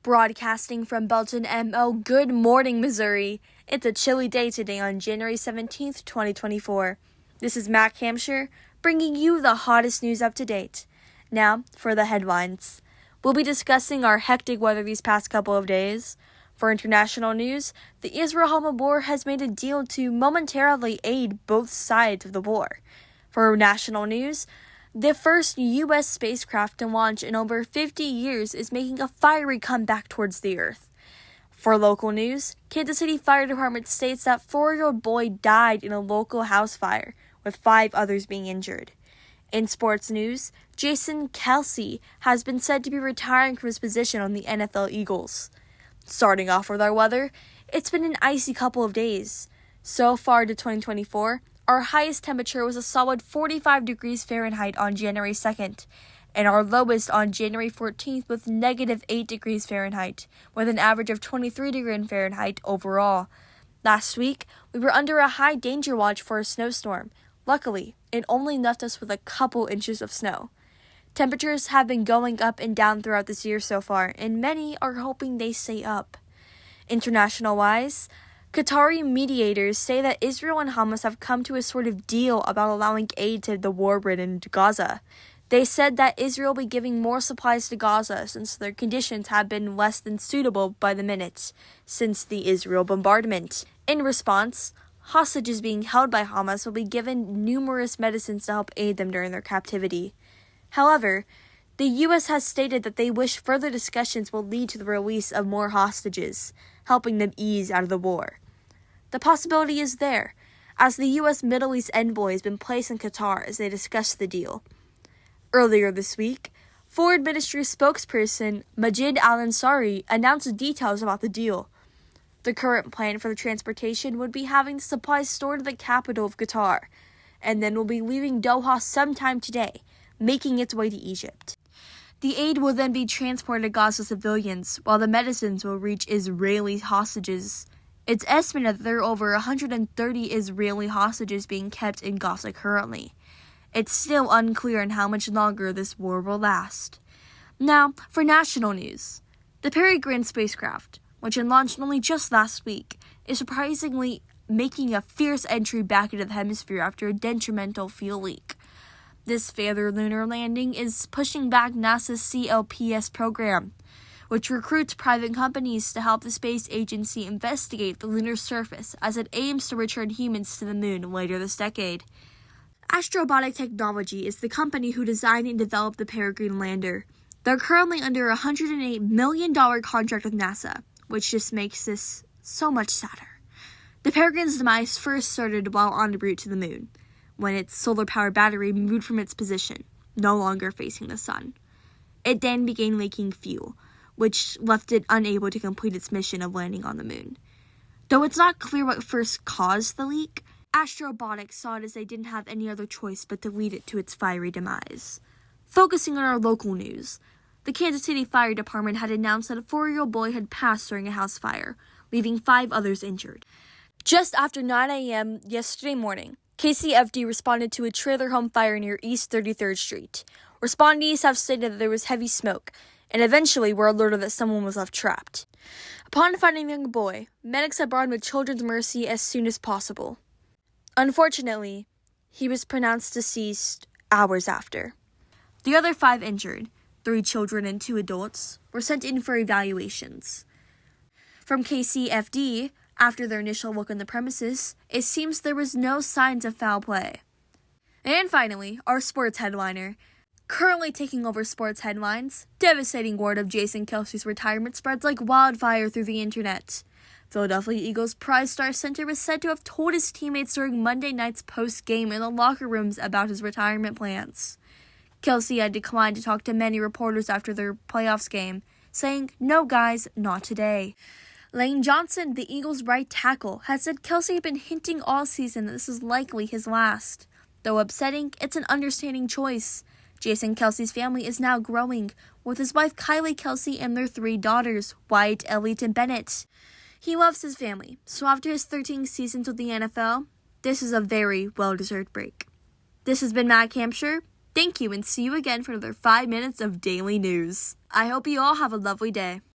Broadcasting from Belton, MO, good morning, Missouri. It's a chilly day today on January 17th, 2024. This is Mac Hamsher, bringing you the hottest news up to date. Now, for the headlines. We'll be discussing our hectic weather these past couple of days. For international news, the Israel-Hamas war has made a deal to momentarily aid both sides of the war. For national news, the first U.S. spacecraft to launch in over 50 years is making a fiery comeback towards the Earth. For local news, Kansas City Fire Department states that 4-year-old boy died in a local house fire, with 5 others being injured. In sports news, Jason Kelce has been said to be retiring from his position on the NFL Eagles. Starting off with our weather, it's been an icy couple of days. So far to 2024, our highest temperature was a solid 45 degrees Fahrenheit on January 2nd, and our lowest on January 14th with negative 8 degrees Fahrenheit, with an average of 23 degrees Fahrenheit overall. Last week, we were under a high danger watch for a snowstorm. Luckily, it only left us with a couple inches of snow. Temperatures have been going up and down throughout this year so far, and many are hoping they stay up. International-wise, Qatari mediators say that Israel and Hamas have come to a sort of deal about allowing aid to the war-ridden Gaza. They said that Israel will be giving more supplies to Gaza since their conditions have been less than suitable by the minute since the Israel bombardment. In response, hostages being held by Hamas will be given numerous medicines to help aid them during their captivity. However, the U.S. has stated that they wish further discussions will lead to the release of more hostages, helping them ease out of the war. The possibility is there, as the U.S. Middle East envoy has been placed in Qatar as they discuss the deal. Earlier this week, Foreign Ministry spokesperson Majid Al-Ansari announced details about the deal. The current plan for the transportation would be having the supplies stored in the capital of Qatar, and then will be leaving Doha sometime today, making its way to Egypt. The aid will then be transported to Gaza civilians, while the medicines will reach Israeli hostages. It's estimated that there are over 130 Israeli hostages being kept in Gaza currently. It's still unclear on how much longer this war will last. Now, for national news. The Peregrine spacecraft, which had launched only just last week, is surprisingly making a fierce entry back into the hemisphere after a detrimental fuel leak. This further lunar landing is pushing back NASA's CLPS program, which recruits private companies to help the space agency investigate the lunar surface as it aims to return humans to the moon later this decade. Astrobotic Technology is the company who designed and developed the Peregrine lander. They're currently under a $108 million contract with NASA, which just makes this so much sadder. The Peregrine's demise first started while en route to the moon, when its solar-powered battery moved from its position, no longer facing the sun. It then began leaking fuel, which left it unable to complete its mission of landing on the moon. Though it's not clear what first caused the leak, Astrobotics saw it as they didn't have any other choice but to lead it to its fiery demise. Focusing on our local news, the Kansas City Fire Department had announced that a 4-year-old boy had passed during a house fire, leaving 5 others injured. Just after 9 a.m. yesterday morning, KCFD responded to a trailer home fire near East 33rd Street. Respondees have stated that there was heavy smoke, and eventually were alerted that someone was left trapped. Upon finding the young boy, medics had brought him to Children's Mercy as soon as possible. Unfortunately, he was pronounced deceased hours after. The other 5 injured, 3 children and 2 adults, were sent in for evaluations. From KCFD, after their initial look on the premises, it seems there was no signs of foul play. And finally, our sports headliner. Currently taking over sports headlines, devastating word of Jason Kelce's retirement spreads like wildfire through the internet. Philadelphia Eagles prize star center was said to have told his teammates during Monday night's post-game in the locker rooms about his retirement plans. Kelce had declined to talk to many reporters after their playoffs game, saying, "No guys, not today." Lane Johnson, the Eagles' right tackle, has said Kelce had been hinting all season that this is likely his last. Though upsetting, it's an understanding choice. Jason Kelce's family is now growing, with his wife Kylie Kelce and their 3 daughters, Wyatt, Elliot, and Bennett. He loves his family, so after his 13 seasons with the NFL, this is a very well-deserved break. This has been Mac Hamsher. Thank you, and see you again for another 5 minutes of daily news. I hope you all have a lovely day.